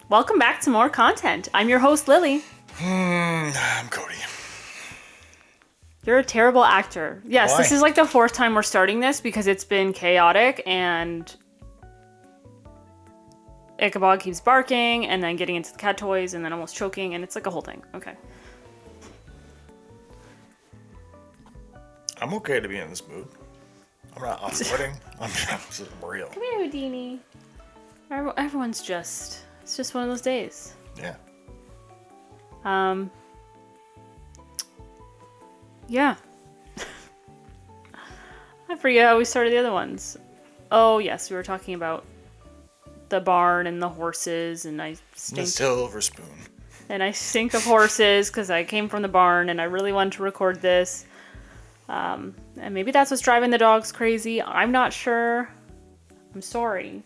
Welcome back to more content. I'm your host, Lily. I'm Cody. You're a terrible actor. Yes, Why? This is like the fourth time we're starting this because it's been chaotic and Ichabod keeps barking and then getting into the cat toys and then almost choking and it's like a whole thing. Okay. I'm okay to be in this mood. I'm not off-putting. I'm just real. Come here, Houdini. Everyone's just... It's just one of those days. Yeah. Yeah. I forget how we started the other ones. Oh, yes, we were talking about the barn and the horses, and I The stink. silver spoon. And I stink of horses because I came from the barn and I really wanted to record this. And maybe that's what's driving the dogs crazy. I'm not sure. I'm sorry.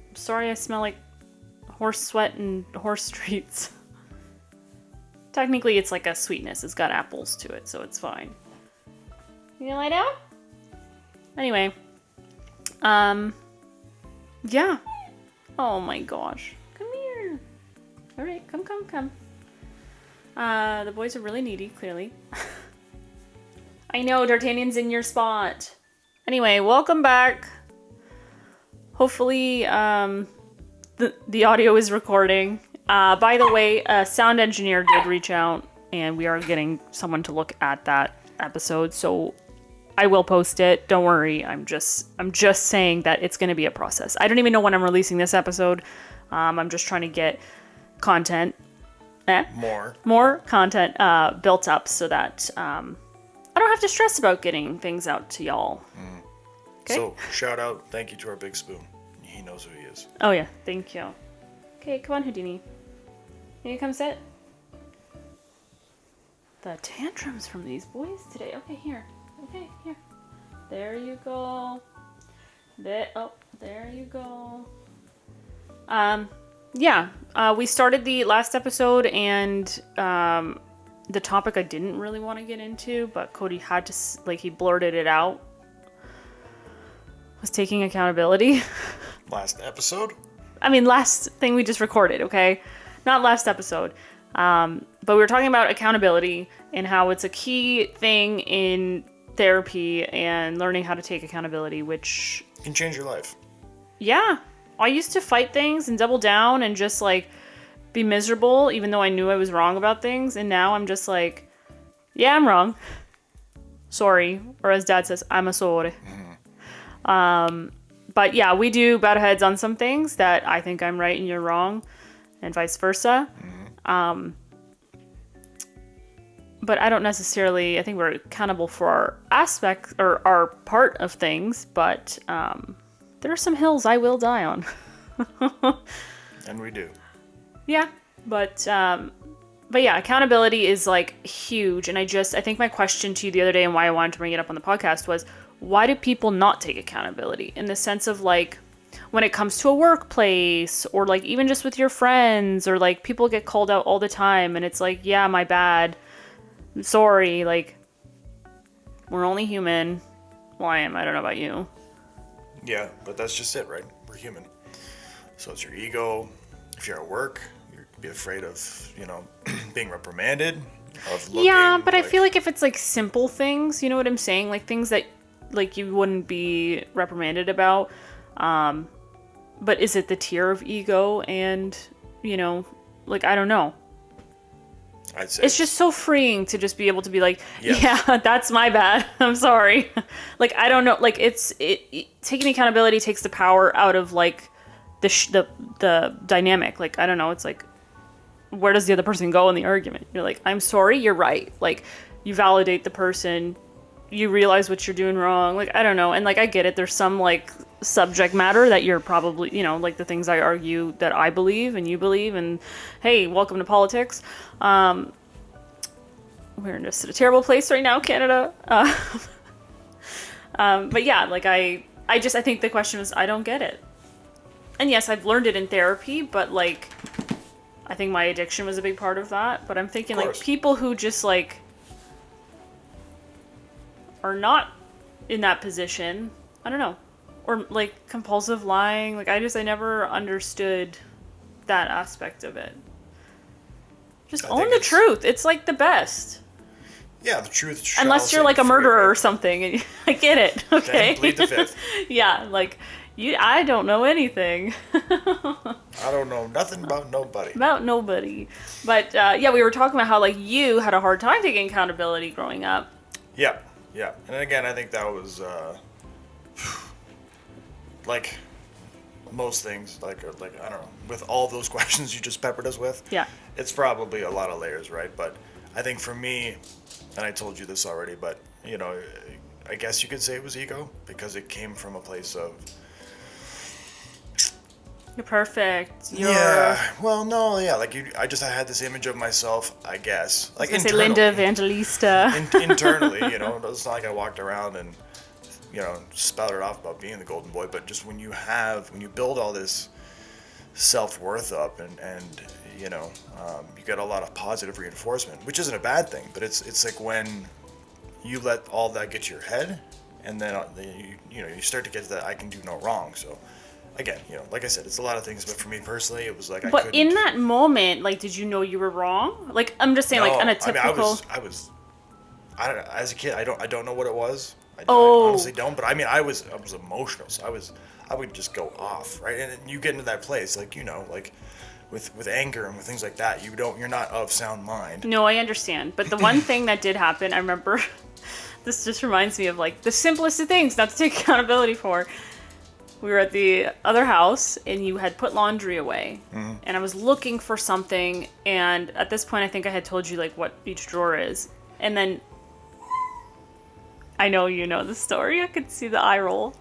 I'm sorry I smell like horse sweat and horse treats. Technically, it's like a sweetness. It's got apples to it, so it's fine. You gonna lie down? Anyway. Yeah. Oh my gosh. Come here. Alright, come. The boys are really needy, clearly. I know, D'Artagnan's in your spot. Anyway, welcome back. Hopefully, the audio is recording. By the way, a sound engineer did reach out, and we are getting someone to look at that episode, so I will post it. Don't worry. I'm just saying that it's going to be a process. I don't even know when I'm releasing this episode. I'm just trying to get content. More content built up so that I don't have to stress about getting things out to y'all. Okay? So, shout out, thank you to our big spoon. He knows who he is. Oh yeah, thank you. Okay, come on, Houdini. Can you come sit? The tantrums from these boys today. Okay, here. There you go. There you go. We started the last episode and the topic I didn't really want to get into, but Cody had to, he blurted it out. Was taking accountability. Last episode? I mean, last thing we just recorded, okay? Not last episode. But we were talking about accountability and how it's a key thing in therapy and learning how to take accountability, which... can change your life. Yeah. I used to fight things and double down and just, be miserable, even though I knew I was wrong about things. And now I'm just yeah, I'm wrong. Sorry. Or as Dad says, I'm a sorry. But yeah, we do butt heads on some things that I think I'm right and you're wrong, and vice versa. But I don't necessarily, I think we're accountable for our aspect or our part of things, but there are some hills I will die on. And we do. Yeah, but yeah, accountability is huge. And I think my question to you the other day and why I wanted to bring it up on the podcast was, why do people not take accountability? In the sense of when it comes to a workplace or even just with your friends or people get called out all the time and it's yeah, my bad. I'm sorry. We're only human. Well, I am. I don't know about you. Yeah, but that's just it, right? We're human. So it's your ego. If you're at work, you're be afraid of, being reprimanded. Of looking, yeah, but I feel if it's simple things, you know what I'm saying? Things that you wouldn't be reprimanded about. But is it the tier of ego and, I don't know. I'd say it's just so freeing to just be able to be yeah, that's my bad. I'm sorry. I don't know. Taking accountability takes the power out of the dynamic. I don't know. It's where does the other person go in the argument? You're I'm sorry. You're right. You validate the person. You realize what you're doing wrong. I don't know. And I get it. There's some subject matter that you're probably, the things I argue that I believe and you believe, and hey, welcome to politics. We're in just a terrible place right now, Canada. But yeah, I think the question was, I don't get it. And yes, I've learned it in therapy, but I think my addiction was a big part of that. But I'm thinking people who just are not in that position, I don't know, or compulsive lying. I never understood that aspect of it. Just I own think the it's- truth. It's like the best. Yeah, the truth. Shall Unless you're set like you a free, murderer right? or something, and I get it. Okay. Then plead the fifth. Yeah, like I don't know anything I don't know nothing about nobody. about nobody. But yeah, we were talking about how like you had a hard time taking accountability growing up. Yeah, yeah. And again, I think that was like most things, like I don't know, with all those questions you just peppered us with. Yeah. It's probably a lot of layers, right? But I think for me, and I told you this already, but you know, I guess you could say it was ego because it came from a place of You're perfect. You're yeah. Well, no, yeah. Like I had this image of myself, I guess, like I was gonna say internally. Linda Evangelista. Internally, you know, it's not like I walked around and, you know, spouted off about being the golden boy, but just when you build all this self-worth up and you know, you get a lot of positive reinforcement, which isn't a bad thing, but it's like when you let all that get to your head and then you start to get to that I can do no wrong. So again, you know, like I said, it's a lot of things, but for me personally, it was like I couldn't. But in that moment, like, did you know you were wrong? Like, I'm just saying, like, on a typical. I don't know. As a kid, I don't know what it was. I Oh. honestly don't. But I mean, I was emotional, so I would just go off, right? And you get into that place, like you know, like with anger and with things like that, you're not of sound mind. No, I understand. But the one thing that did happen, I remember. This just reminds me of like the simplest of things not to take accountability for. We were at the other house and you had put laundry away. Mm-hmm. And I was looking for something. And at this point, I think I had told you like what each drawer is. And then I know you know the story. I could see the eye roll.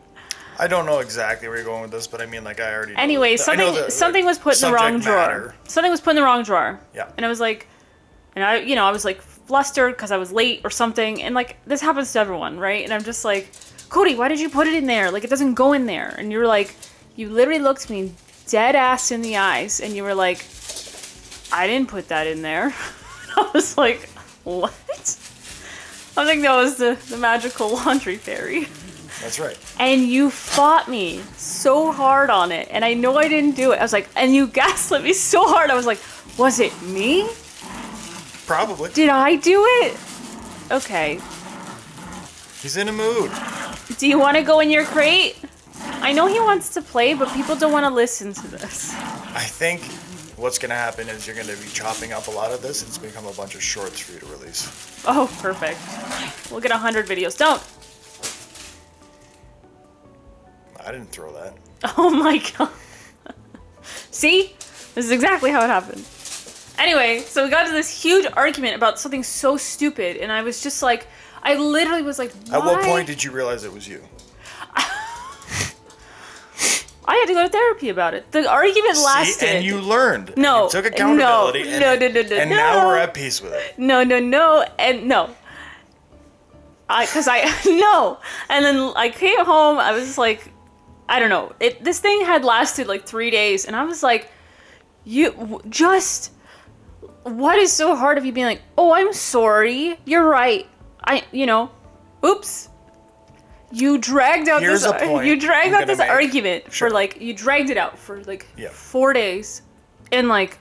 I don't know exactly where you're going with this, but I mean, like I already know anyway, something was put in the wrong drawer. Something was put in the wrong drawer. Yeah. And I was like, and I was like flustered because I was late or something. And like, this happens to everyone, right? And I'm just like, Cody, why did you put it in there? Like, it doesn't go in there. And you were like, you literally looked me dead ass in the eyes. And you were like, I didn't put that in there. I was like, what? I think that was the magical laundry fairy. That's right. And you fought me so hard on it. And I know I didn't do it. I was like, and you gaslit me so hard. I was like, was it me? Probably. Did I do it? Okay. He's in a mood. Do you want to go in your crate? I know he wants to play, but people don't want to listen to this. I think what's going to happen is you're going to be chopping up a lot of this. It's become a bunch of shorts for you to release. Oh, perfect. We'll get 100 videos. Don't. I didn't throw that. Oh my god. See? This is exactly how it happened. Anyway, so we got to this huge argument about something so stupid, and I was just like, I literally was like, why? At what point did you realize it was you? I had to go to therapy about it. The argument lasted. See, and you learned. No. You took accountability. No. And now we're at peace with it. No. And no. No. And then I came home, I was like, I don't know. This thing had lasted like 3 days, and I was like, what is so hard of you being like, oh, I'm sorry. You're right. Oops. You dragged out Here's this. a point You dragged I'm out this gonna make. argument Sure. for like. You dragged it out for like Yeah. 4 days, and like,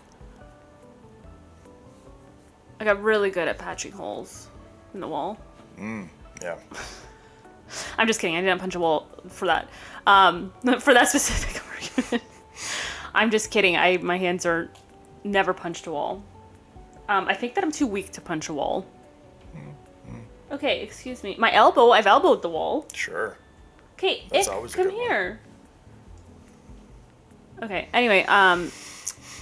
I got really good at patching holes in the wall. Yeah. I'm just kidding. I didn't punch a wall for that. For that specific argument. I'm just kidding. My hands are never punched a wall. I think that I'm too weak to punch a wall. Okay, excuse me. My elbow, I've elbowed the wall. Sure. Okay, That's always a come good one. here. Okay, anyway,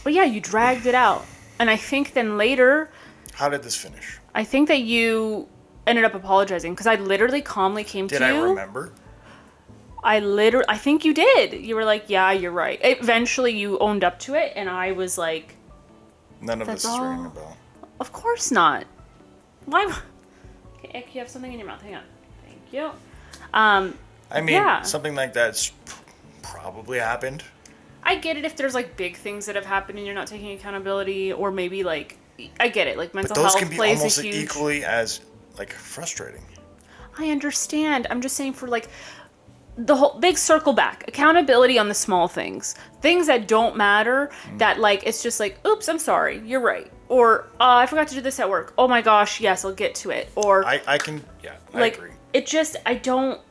but yeah, you dragged it out. And I think then later, How did this finish? I think that you ended up apologizing because I literally calmly came to you. Did I remember? I think you did. You were like, yeah, you're right. Eventually you owned up to it, and I was like, None of That's this is ringing all. a bell. of course not. Why? Okay, Ek, you have something in your mouth. Hang on. Thank you. I mean, Yeah. something like that's probably happened. I get it if there's like big things that have happened and you're not taking accountability, or maybe like, I get it, like mental But those health can be plays almost a huge. equally as like frustrating. I understand. I'm just saying for like, the whole big circle back, accountability on the small things that don't matter, that like, it's just like, oops, I'm sorry, you're right. Or, I forgot to do this at work. Oh my gosh, yes, I'll get to it. Or I like, agree. it just, I don't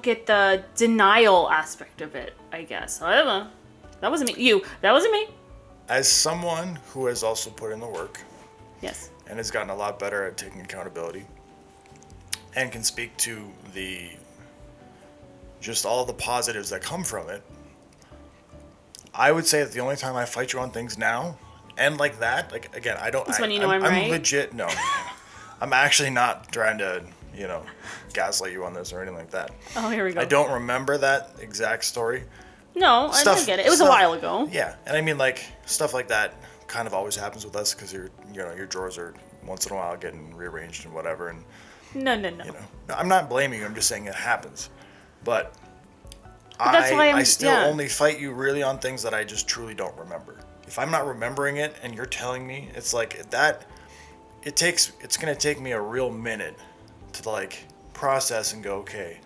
get the denial aspect of it, I guess. I don't know. That wasn't me. That wasn't me. As someone who has also put in the work. Yes. And has gotten a lot better at taking accountability. And can speak to just all the positives that come from it. I would say that the only time I fight you on things now, and like that, like again, I don't. That's when you know I'm right. I'm legit. No, I'm actually not trying to, gaslight you on this or anything like that. Oh, here we go. I don't remember that exact story. No, I don't get it. It was a while ago. Yeah, and I mean like stuff like that kind of always happens with us because your drawers are once in a while getting rearranged and whatever. And no. No, I'm not blaming you. I'm just saying it happens. But that's why I still only fight you really on things that I just truly don't remember. If I'm not remembering it and you're telling me, it's like that. It's gonna take me a real minute to like process and go, okay,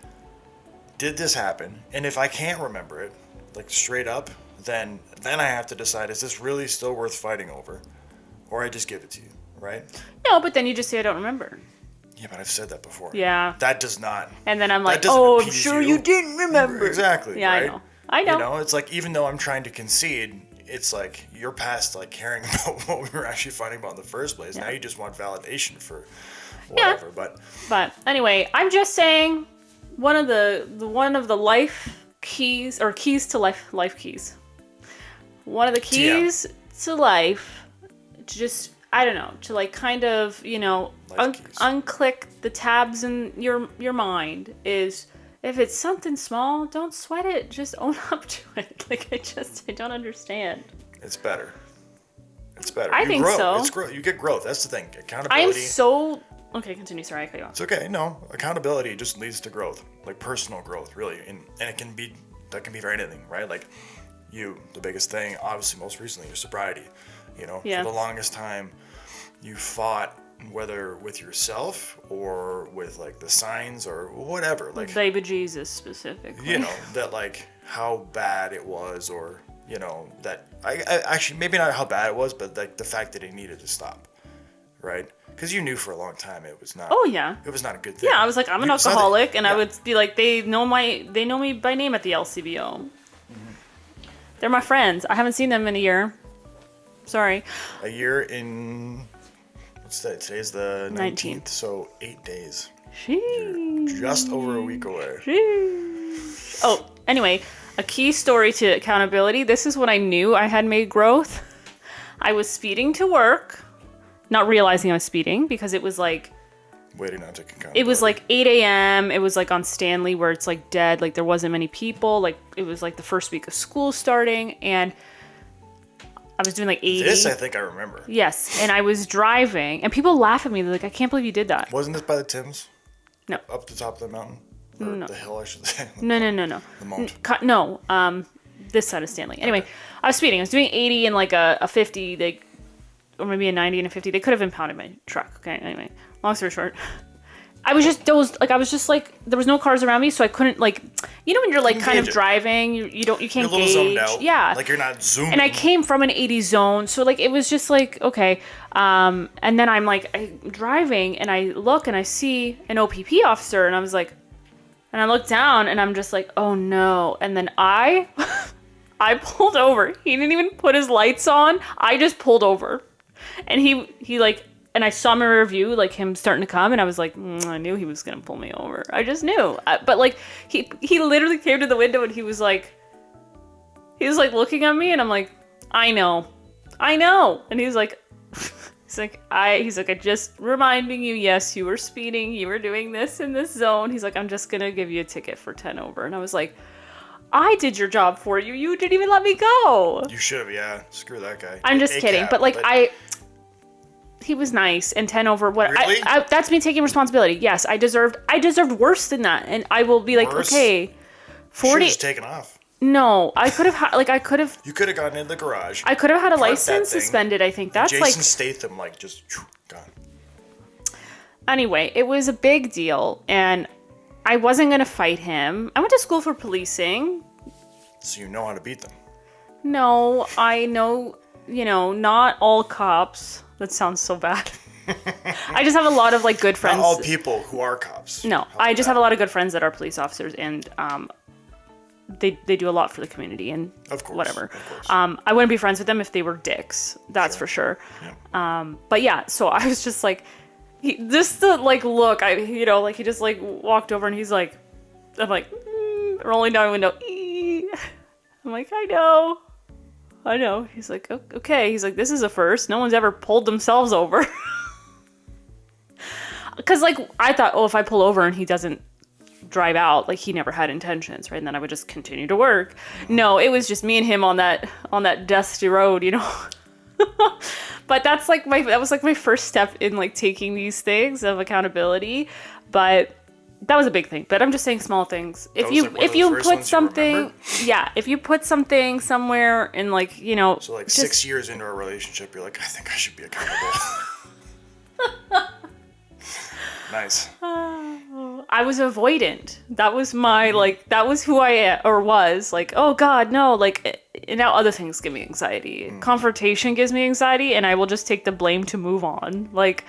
did this happen? And if I can't remember it, like straight up, then I have to decide, is this really still worth fighting over, or I just give it to you, right? No, but then you just say I don't remember. Yeah, but I've said that before. Yeah. That does not. And then I'm like, oh, I'm sure you didn't remember. Exactly. Yeah, right? I know. It's like, even though I'm trying to concede, it's like you're past like caring about what we were actually fighting about in the first place. Yeah. Now you just want validation for whatever. Yeah. But anyway, I'm just saying one of the life keys, or keys to life keys. One of the keys to life, just, I don't know, to like kind of, unclick the tabs in your mind is, if it's something small, don't sweat it. Just own up to it. Like, I don't understand. It's better. I think grow. so. It's growth. You get growth. That's the thing. Accountability. Okay, continue. Sorry, I cut you off. It's okay. No, accountability just leads to growth, like personal growth, really, and it can be for anything, right? Like the biggest thing, obviously, most recently, your sobriety. For the longest time, you fought, whether with yourself or with like the signs or whatever, like baby Jesus specifically. That like how bad it was, or that I actually, maybe not how bad it was, but like the fact that it needed to stop, right? Because you knew for a long time it was not. Oh yeah. It was not a good thing. Yeah, I was like, I'm an alcoholic, and I would be like, they know me by name at the LCBO. Mm-hmm. They're my friends. I haven't seen them in a year. Sorry. A year in. What's that? Today's the 19th, so 8 days. You're just over a week away. Oh, anyway, a key story to accountability. This is when I knew I had made growth. I was speeding to work, not realizing I was speeding because it was like... Waiting on taking accountability. It was like 8 a.m. It was like on Stanley where it's like dead. Like there wasn't many people. Like it was like the first week of school starting, and I was doing like 80. This I think I remember. Yes, and I was driving, and people laugh at me. They're like, I can't believe you did that. Wasn't this by the Tims? No. Up the top of the mountain? Or no. The hill, I should say. No. The mountain. No, this side of Stanley. Anyway, okay. I was speeding. I was doing 80 and like a 50, or maybe a 90 and a 50. They could have impounded my truck. Okay, anyway, long story short. I was just there was no cars around me, so I couldn't like, when you're like kind of driving, you can't gauge. You're a little zoned out. Yeah. Like you're not zooming. And I came from an 80 zone, so like it was just like, okay. And then I'm driving and I look and I see an OPP officer, and I was like, and I look down and I'm just like, oh no. And then I pulled over. He didn't even put his lights on. I just pulled over. And he like, and I saw my review, like him starting to come, and I was like, I knew he was gonna pull me over. I just knew. But like, he literally came to the window and he was like looking at me, and I'm like, I know. And he's like, I just reminding you, yes, you were speeding, you were doing this in this zone. He's like, I'm just gonna give you a ticket for 10 over. And I was like, I did your job for you. You didn't even let me go. You should have, yeah. Screw that guy. I'm just kidding, but he was nice, and 10 over. What? Really? That's me taking responsibility. Yes, I deserved worse than that, and I will be like, worse? Okay, 40. Just taken off. No, I could have You could have gotten in the garage. I could have had a license suspended. I think that's Jason Statham, just gone. Anyway, it was a big deal, and I wasn't going to fight him. I went to school for policing. So you know how to beat them. No, I know, not all cops. That sounds so bad. I just have a lot of like good friends. Not all people who are cops. No, I just have a lot of good friends that are police officers, and they do a lot for the community and of course, whatever. Of course. I wouldn't be friends with them if they were dicks. That's for sure. Yeah. But yeah, so I was just like, just the like look. He just like walked over and he's like, I'm like rolling down the window. I'm like, I know. He's like, okay. He's like, this is a first. No one's ever pulled themselves over. Because, like, I thought, if I pull over and he doesn't drive out, like, he never had intentions, right? And then I would just continue to work. No, it was just me and him on that dusty road, But that was like my first step in, like, taking these things of accountability. But that was a big thing. But I'm just saying small things. If you put something, if you put something somewhere in, like, So, like, 6 years into a relationship, you're like, I think I should be accountable. Nice. I was avoidant. That was my, like, that was who I am, or was. Like, oh, God, no. Like, and now other things give me anxiety. Confrontation gives me anxiety, and I will just take the blame to move on. Like,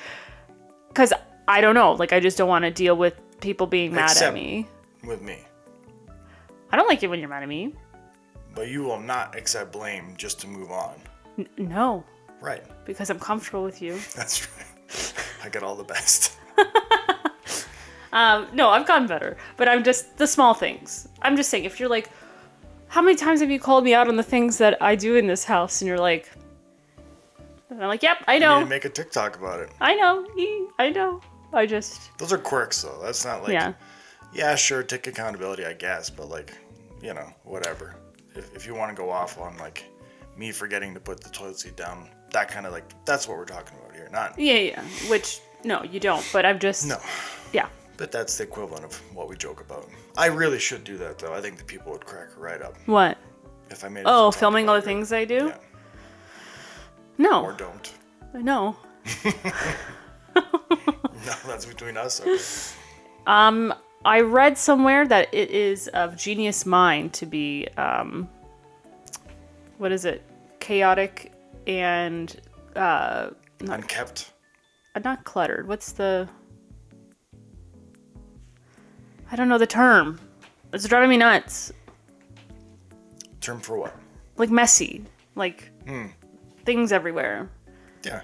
because I don't know. Like, I just don't want to deal with people being mad at me. With me. I don't like it when you're mad at me. But you will not accept blame just to move on. No. Right. Because I'm comfortable with you. That's right. I get all the best. No, I've gotten better. But I'm just, the small things. I'm just saying, if you're like, how many times have you called me out on the things that I do in this house? And you're like, and I'm like, yep, I know. You need to make a TikTok about it. I know. I just... Those are quirks, though. That's not like... Yeah, sure, take accountability, I guess. But, like, whatever. If you want to go off on, like, me forgetting to put the toilet seat down, that kind of, like, that's what we're talking about here. Not... Yeah. Which, no, you don't. But I'm just... No. Yeah. But that's the equivalent of what we joke about. I really should do that, though. I think the people would crack right up. What? If I made filming all the things I do? Yeah. No. Or don't. No. No, that's between us. Okay. I read somewhere that it is of genius mind to be, what is it? Chaotic and, Unkept? Not cluttered. What's the... I don't know the term. It's driving me nuts. Term for what? Like messy. Like things everywhere. Yeah.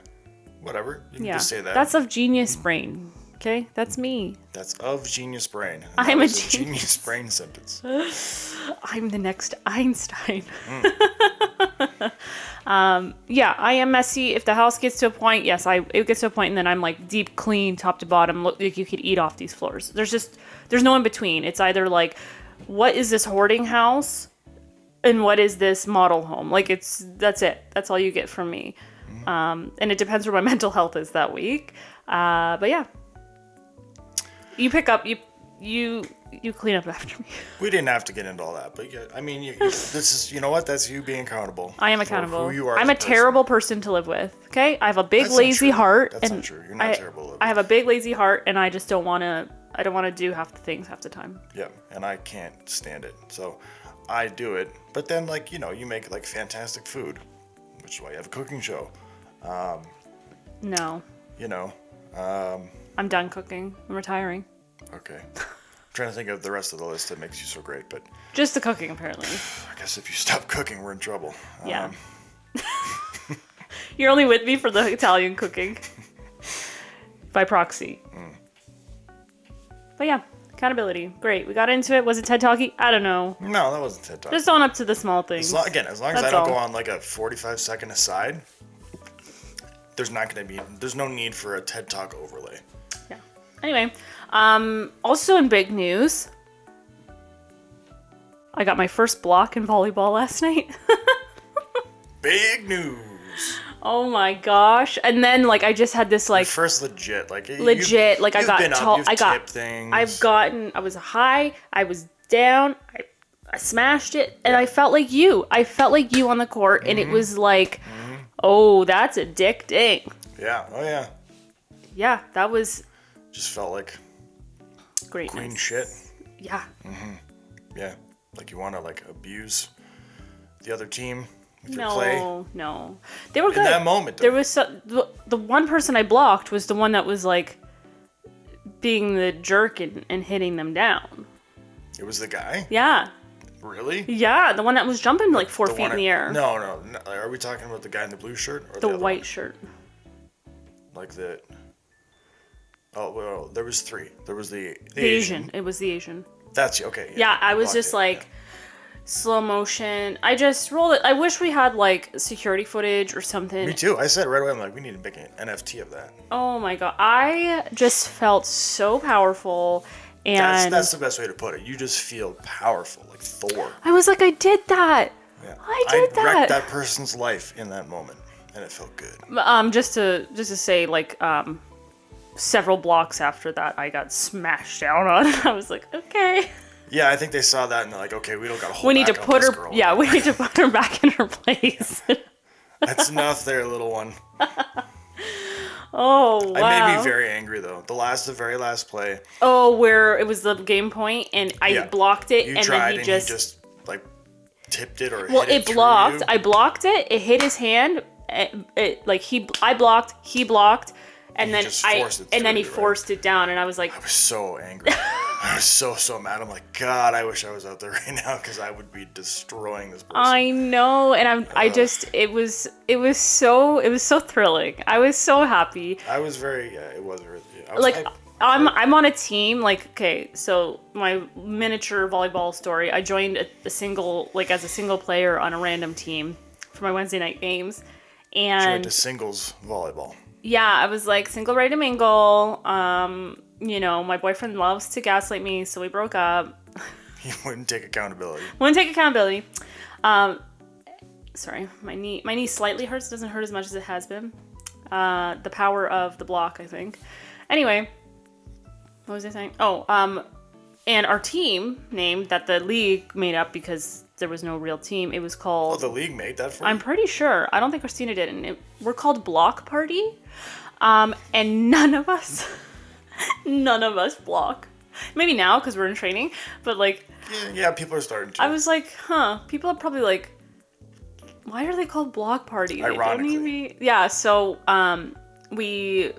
Whatever. You can just say that. That's of genius brain. Okay? That's me. That's of genius brain. I'm a genius brain sentence. I'm the next Einstein. Yeah, I am messy. If the house gets to a point, yes, it gets to a point and then I'm like deep clean, top to bottom. Look, like you could eat off these floors. There's no in between. It's either like, what is this hoarding house? And what is this model home? Like that's it. That's all you get from me. And it depends where my mental health is that week. But yeah. You pick up, you clean up after me. We didn't have to get into all that, but yeah, I mean, this is, you know what? That's you being accountable. I am accountable. For who you are. I'm a terrible person to live with. Okay, I have a big lazy heart. That's not true. You're not terrible to live with. I have a big lazy heart, and I just don't want to. I don't want to do half the things half the time. Yeah, and I can't stand it. So I do it, but then like you make like fantastic food, which is why you have a cooking show. No. I'm done cooking. I'm retiring. Okay. I'm trying to think of the rest of the list that makes you so great, but... Just the cooking, apparently. I guess if you stop cooking, we're in trouble. Yeah. You're only with me for the Italian cooking. By proxy. But yeah, accountability. Great. We got into it. Was it TED Talky? I don't know. No, that wasn't TED Talk. Just own up to the small things. As long as I don't go on like a 45-second aside, there's no need for a TED Talk overlay. Yeah. Anyway, also in big news, I got my first block in volleyball last night. Big news. Oh my gosh. And then like I just had this like your first legit I got tall. I was high, I was down, I smashed it, and I felt like you. I felt like you on the court, and it was like, oh, that's addicting. Yeah. Oh yeah. Yeah, that was. Just felt like Greatness. queen shit. Yeah. Yeah. Like you want to like abuse the other team with your play. No. They were good. In that moment, though. There was the one person I blocked was the one that was like being the jerk and hitting them down. It was the guy? Yeah. Really? Yeah, the one that was jumping like 4 feet in the air. No. Are we talking about the guy in the blue shirt? Or The other white one? shirt. Like the... Oh, well, there was 3. There was the Asian. It was the Asian. That's... Okay. Yeah, I was just like... Slow motion. I just rolled it. I wish we had like security footage or something. Me too. I said right away, I'm like, we need to make an NFT of that. Oh my god. I just felt so powerful. And That's the best way to put it. You just feel powerful, like Thor. I was like, I did that. Yeah. I did that. wrecked that person's life in that moment, and it felt good. Just to say, like, several blocks after that, I got smashed down on. I was like, okay. Yeah, I think they saw that and they're like, okay, we don't gotta hold We need to back on put this her. girl. Yeah, we need to put her back in her place. That's enough there, little one. Oh, wow. I made me very angry, though. The very last play. Oh, where it was the game point, and I blocked it, You and tried, then he just like, tipped it or well, hit it it blocked. through you. I blocked it. It hit his hand. I blocked. He blocked, and then he forced it down, and I was like, I was so angry. I was so mad. I'm like, God, I wish I was out there right now because I would be destroying this person. I know, and it was so thrilling. I was so happy. I was very, it was really, I'm on a team, like, okay, so my miniature volleyball story, I joined a single, like, as a single player on a random team for my Wednesday night games, and... Joined to singles volleyball. Yeah, I was like, single ready to mingle, you know, my boyfriend loves to gaslight me, so we broke up. He wouldn't take accountability. Sorry, my knee slightly hurts, doesn't hurt as much as it has been. The power of the block, I think. Anyway, what was I saying? Oh, and our team name that the league made up because there was no real team, it was called... Oh, the league made that for you? I'm pretty sure. I don't think Christina did. And we're called Block Party. And none of us block. Maybe now because we're in training. But like... Yeah, people are starting to. I was like, people are probably like, why are they called Block Party? Ironically. Yeah, so we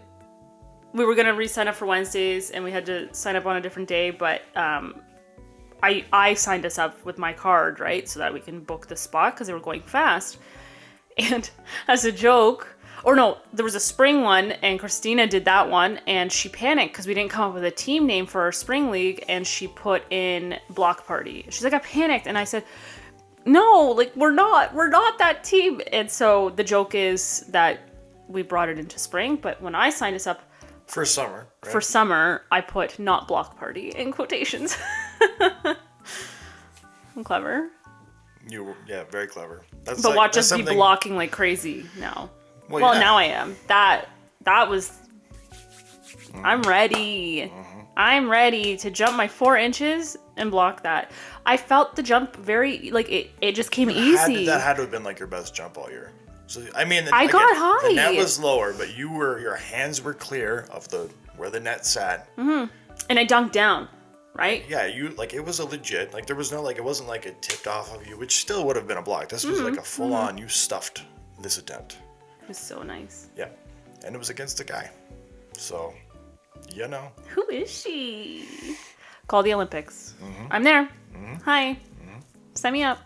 were going to re-sign up for Wednesdays. And we had to sign up on a different day. But... I signed us up with my card, right? So that we can book the spot because they were going fast. And as a joke, or no, there was a spring one and Christina did that one and she panicked because we didn't come up with a team name for our spring league and she put in Block Party. She's like, I panicked. And I said, no, like we're not that team. And so the joke is that we brought it into spring, but when I signed us up for summer, right? For summer, I put not Block Party in quotations. I'm clever. Yeah, very clever. That's but watch us be blocking like crazy now. Well, now I am. That was... I'm ready. Mm-hmm. I'm ready to jump my 4 inches and block that. I felt the jump very... Like, it just came easy. That had to have been like your best jump all year. So I mean, I got high. The net was lower, but your hands were clear of where the net sat. Mm-hmm. And I dunked down, right? Yeah, it was a legit, like there was no, like it wasn't like it tipped off of you, which still would have been a block. This was like a full on, you stuffed this attempt. It was so nice. Yeah, and it was against a guy, so you know. Who is she? Call the Olympics. Mm-hmm. I'm there. Mm-hmm. Hi. Mm-hmm. Sign me up.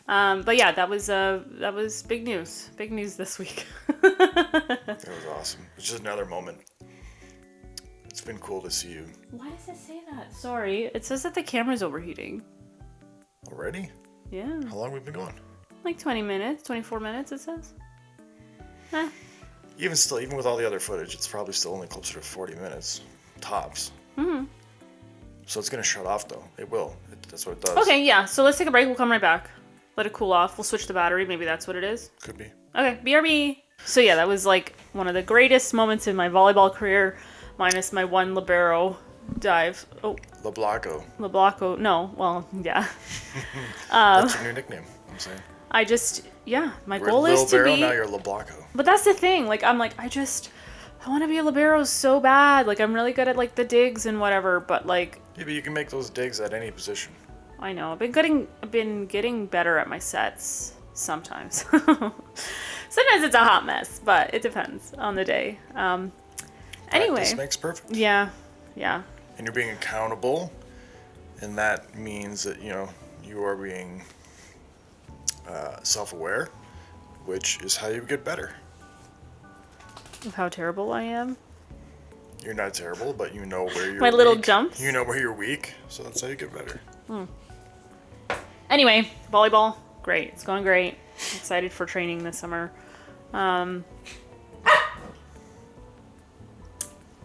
But yeah, that was big news. Big news this week. It was awesome. It's just another moment. It's been cool to see you. Why does it say that? Sorry. It says that the camera's overheating. Already? Yeah. How long have we been going? Like 20 minutes, 24 minutes it says. Even with all the other footage, it's probably still only closer to 40 minutes. Tops. Mm-hmm. So it's going to shut off though. It will. That's what it does. Okay, yeah. So let's take a break. We'll come right back. Let it cool off. We'll switch the battery. Maybe that's what it is. Could be. Okay, BRB. So yeah, that was like one of the greatest moments in my volleyball career, minus my one libero dive. Oh. Leblanco. No, well, yeah. That's your new nickname, I'm saying. My goal is to be... Now you're Leblanco. But that's the thing. Like, I'm like, I want to be a libero so bad. Like, I'm really good at, like, the digs and whatever, but, like... Yeah, but you can make those digs at any position. I know. I've been getting better at my sets sometimes. Sometimes it's a hot mess, but it depends on the day. Anyway. Practice makes perfect. Yeah. Yeah. And you're being accountable, and that means that, you know, you are being self-aware, which is how you get better. Of how terrible I am. You're not terrible, but you know where you're My little weak. jumps. You know where you're weak, so that's how you get better. Anyway, volleyball, great. It's going great. Excited for training this summer.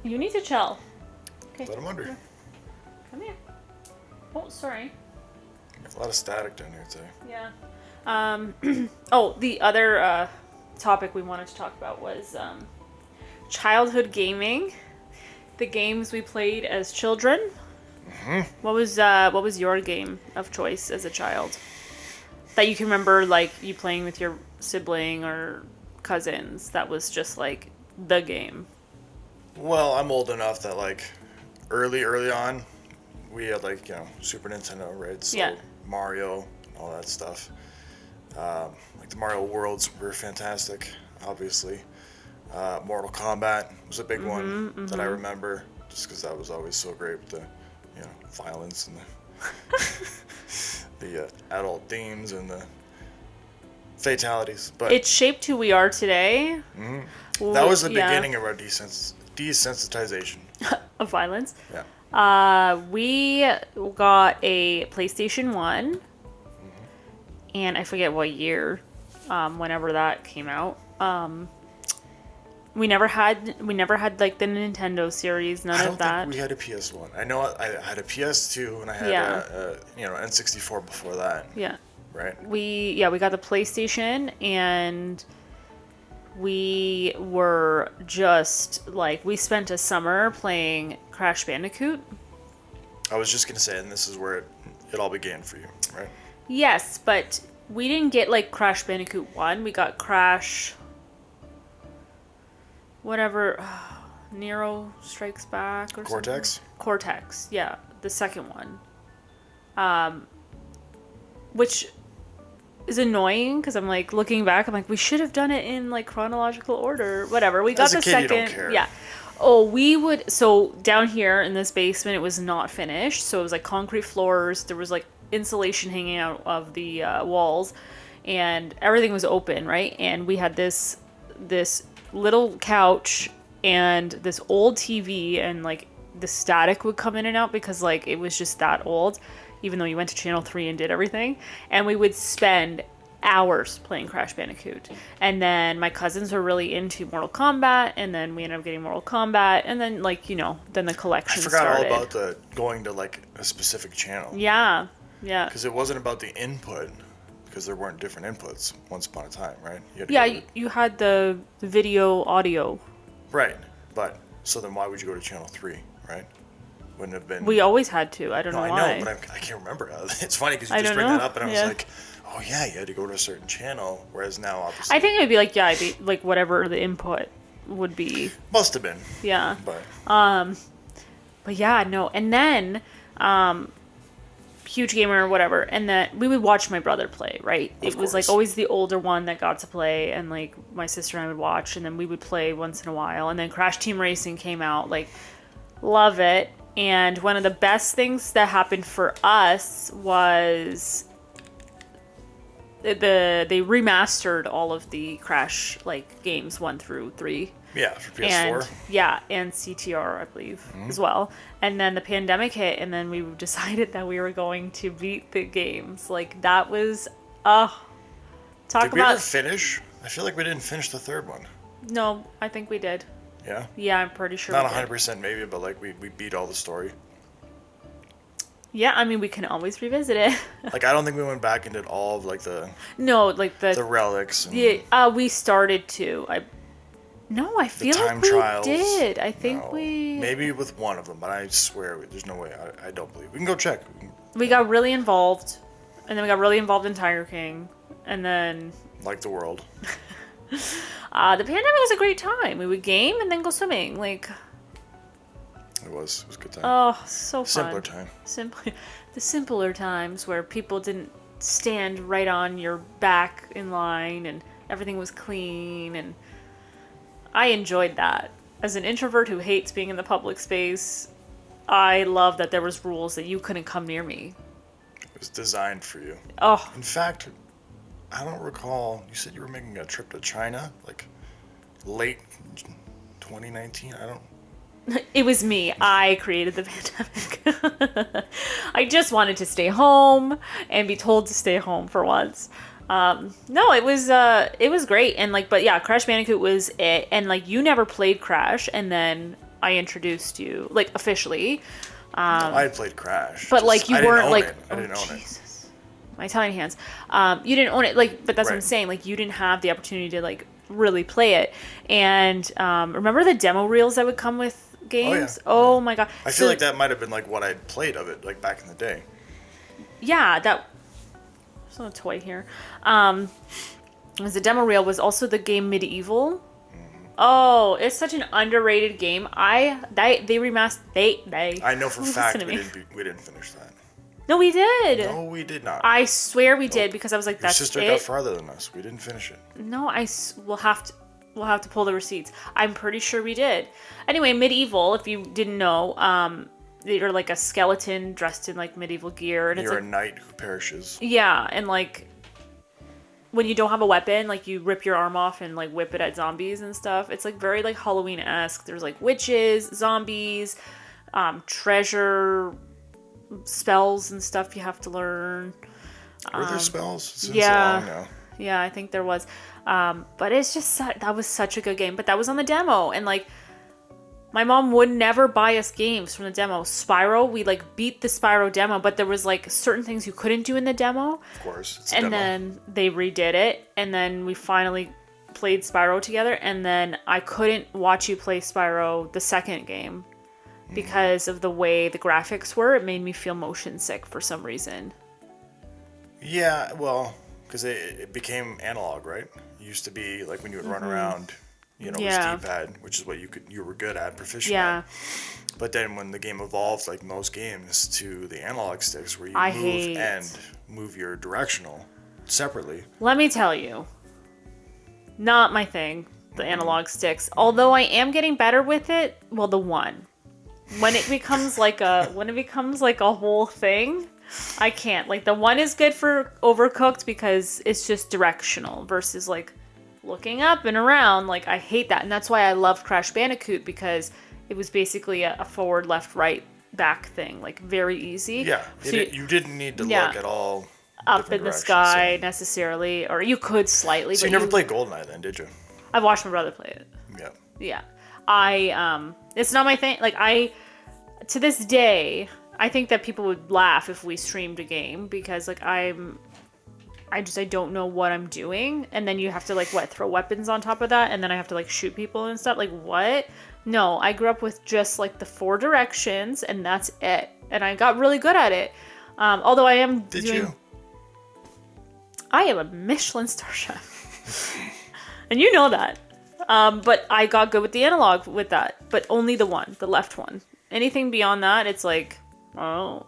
You need to chill. Okay. Let him under. Come here. Oh, sorry. There's a lot of static down here today. Yeah. Oh, the other topic we wanted to talk about was childhood gaming. The games we played as children. Mm-hmm. What was your game of choice as a child that you can remember, like you playing with your sibling or cousins? That was just like the game. Well, I'm old enough that like early on, we had like, you know, Super Nintendo, right? So Yeah. Mario, all that stuff. Like the Mario Worlds were fantastic, obviously. Mortal Kombat was a big one that I remember, just because that was always so great with the, you know, violence and the adult themes and the fatalities. But It shaped who we are today. that was the Yeah. beginning of our desensitization. Of violence. Yeah. We got a PlayStation 1, and I forget what year, whenever that came out. We never had like the Nintendo series, none I don't of that. think we had a PS1. I know I had a PS2 and I had a you know, N64 before that. Yeah. Right. We got the PlayStation, and we were just like, we spent a summer playing Crash Bandicoot. I was just gonna say, and this is where it all began for you, right? Yes, but we didn't get like Crash Bandicoot 1. We got Crash whatever, Nero Strikes Back or Cortex? something. Cortex, yeah, the second one. Which is annoying because I'm like looking back, I'm like, we should have done it in like chronological order. Whatever. We got As a the kid, second. you don't care. Yeah. Oh, we would. So down here in this basement, it was not finished. So it was like concrete floors. There was like insulation hanging out of the walls, and everything was open, right? And we had this little couch and this old TV, and like the static would come in and out because like it was just that old, even though you went to channel 3 and did everything. And we would spend hours playing Crash Bandicoot. And then my cousins were really into Mortal Kombat, and then we ended up getting Mortal Kombat, and then like, you know, then the collection started. I forgot all about the going to like a specific channel. Yeah. Because it wasn't about the input, because there weren't different inputs once upon a time, right? You had to Yeah, go to- you had the video audio. Right, but so then why would you go to channel 3, right? Wouldn't have been. We always had to. I don't know I why. know, but I can't remember. It's funny because you I just don't bring know. that up, and I was Yeah. like, oh yeah, you had to go to a certain channel, whereas now obviously I think it'd be like, yeah, it'd be like whatever the input would be. must have been, Yeah. but But yeah, no. And then, huge gamer or whatever. And then we would watch my brother play, right? It was like course. always the older one that got to play. And like my sister and I would watch. And then we would play once in a while. And then Crash Team Racing came out. Like, love it. And one of the best things that happened for us was they remastered all of the Crash like games 1 through 3. yeah, for PS4. And yeah, and CTR, I believe, as well. And then the pandemic hit, and then we decided that we were going to beat the games. Like, that was, talk Did we about... ever finish? I feel like we didn't finish the third one. No, I think we did. Yeah? Yeah, I'm pretty sure Not we did. 100% maybe, but like we beat all the story. Yeah, I mean, we can always revisit it. Like I don't think we went back and did all of like the No, like the relics and yeah, we started to. I feel time like we trials. did. I think No. we... Maybe with one of them, but I swear there's no way. I don't believe. We can go check. We got really involved, and then we got really involved in Tiger King, and then... Like the world. The pandemic was a great time. We would game and then go swimming. Like, It was a good time. oh, so fun. Simpler time. The simpler times where people didn't stand right on your back in line and everything was clean, and I enjoyed that. As an introvert who hates being in the public space, I love that there was rules that you couldn't come near me. It was designed for you. Oh, In fact, I don't recall. You said you were making a trip to China, like late 2019. I don't. it was me. I created the pandemic. I just wanted to stay home and be told to stay home for once. No, it was great. And like, but yeah, Crash Bandicoot was it. And like, you never played Crash, and then I introduced you like officially. No, I had played Crash. But like, you weren't like, I didn't own it. Jesus, my tiny hands. You didn't own it. Like, but that's what I'm Right. saying. Like, you didn't have the opportunity to like really play it. And remember the demo reels that would come with games? Oh my god! I feel like that might have been like what I'd played of it, like back in the day. Yeah, that. There's no toy here. The demo reel was also the game Medieval. Oh, it's such an underrated game. They remastered. They. I know for a Listen fact to we me. didn't finish that. No, we did. No, we did not. I swear we did, because I was like, Your "That's sister it." got farther than us. We didn't finish it. No, we'll have to pull the receipts. I'm pretty sure we did. Anyway, Medieval, if you didn't know, you're like a skeleton dressed in like medieval gear, and You're it's a like, knight who perishes. yeah, and like when you don't have a weapon, like you rip your arm off and like whip it at zombies and stuff. It's like very like Halloween-esque. There's like witches, zombies, treasure, spells and stuff you have to learn. Were there spells? It's been yeah. so long now. Yeah, I think there was. But it's just that was such a good game. But that was on the demo, and like my mom would never buy us games from the demo. Spyro, we like beat the Spyro demo, but there was like certain things you couldn't do in the demo. Of course, it's a And demo. then they redid it, and then we finally played Spyro together, and then I couldn't watch you play Spyro the second game because of the way the graphics were. It made me feel motion sick for some reason. Yeah, well, because it became analog, right? It used to be like when you would run around, Yeah. with D-pad, which is what you were good at, proficient Yeah. at. But then when the game evolved, like most games, to the analog sticks, where you I move hate- and move your directional separately. Let me tell you, not my thing, the analog sticks. Although I am getting better with it, well, the one. When it becomes like a whole thing, I can't. Like the one is good for Overcooked because it's just directional versus like looking up and around. Like I hate that. And that's why I loved Crash Bandicoot, because it was basically a forward, left, right, back thing. Like very easy. Yeah, So you didn't need to Yeah. look at all up different in the directions, sky so- necessarily, or you could slightly. So but you never played GoldenEye then, did you? I've watched my brother play it. Yeah. Yeah. It's not my thing. Like to this day, I think that people would laugh if we streamed a game, because like I don't know what I'm doing, and then you have to like throw weapons on top of that, and then I have to like shoot people and stuff. Like what? No, I grew up with just like the 4 directions, and that's it. And I got really good at it. Although I am Did doing, you? I am a Michelin star chef, and you know that. But I got good with the analog with that, but only the left one. Anything beyond that, it's like, oh,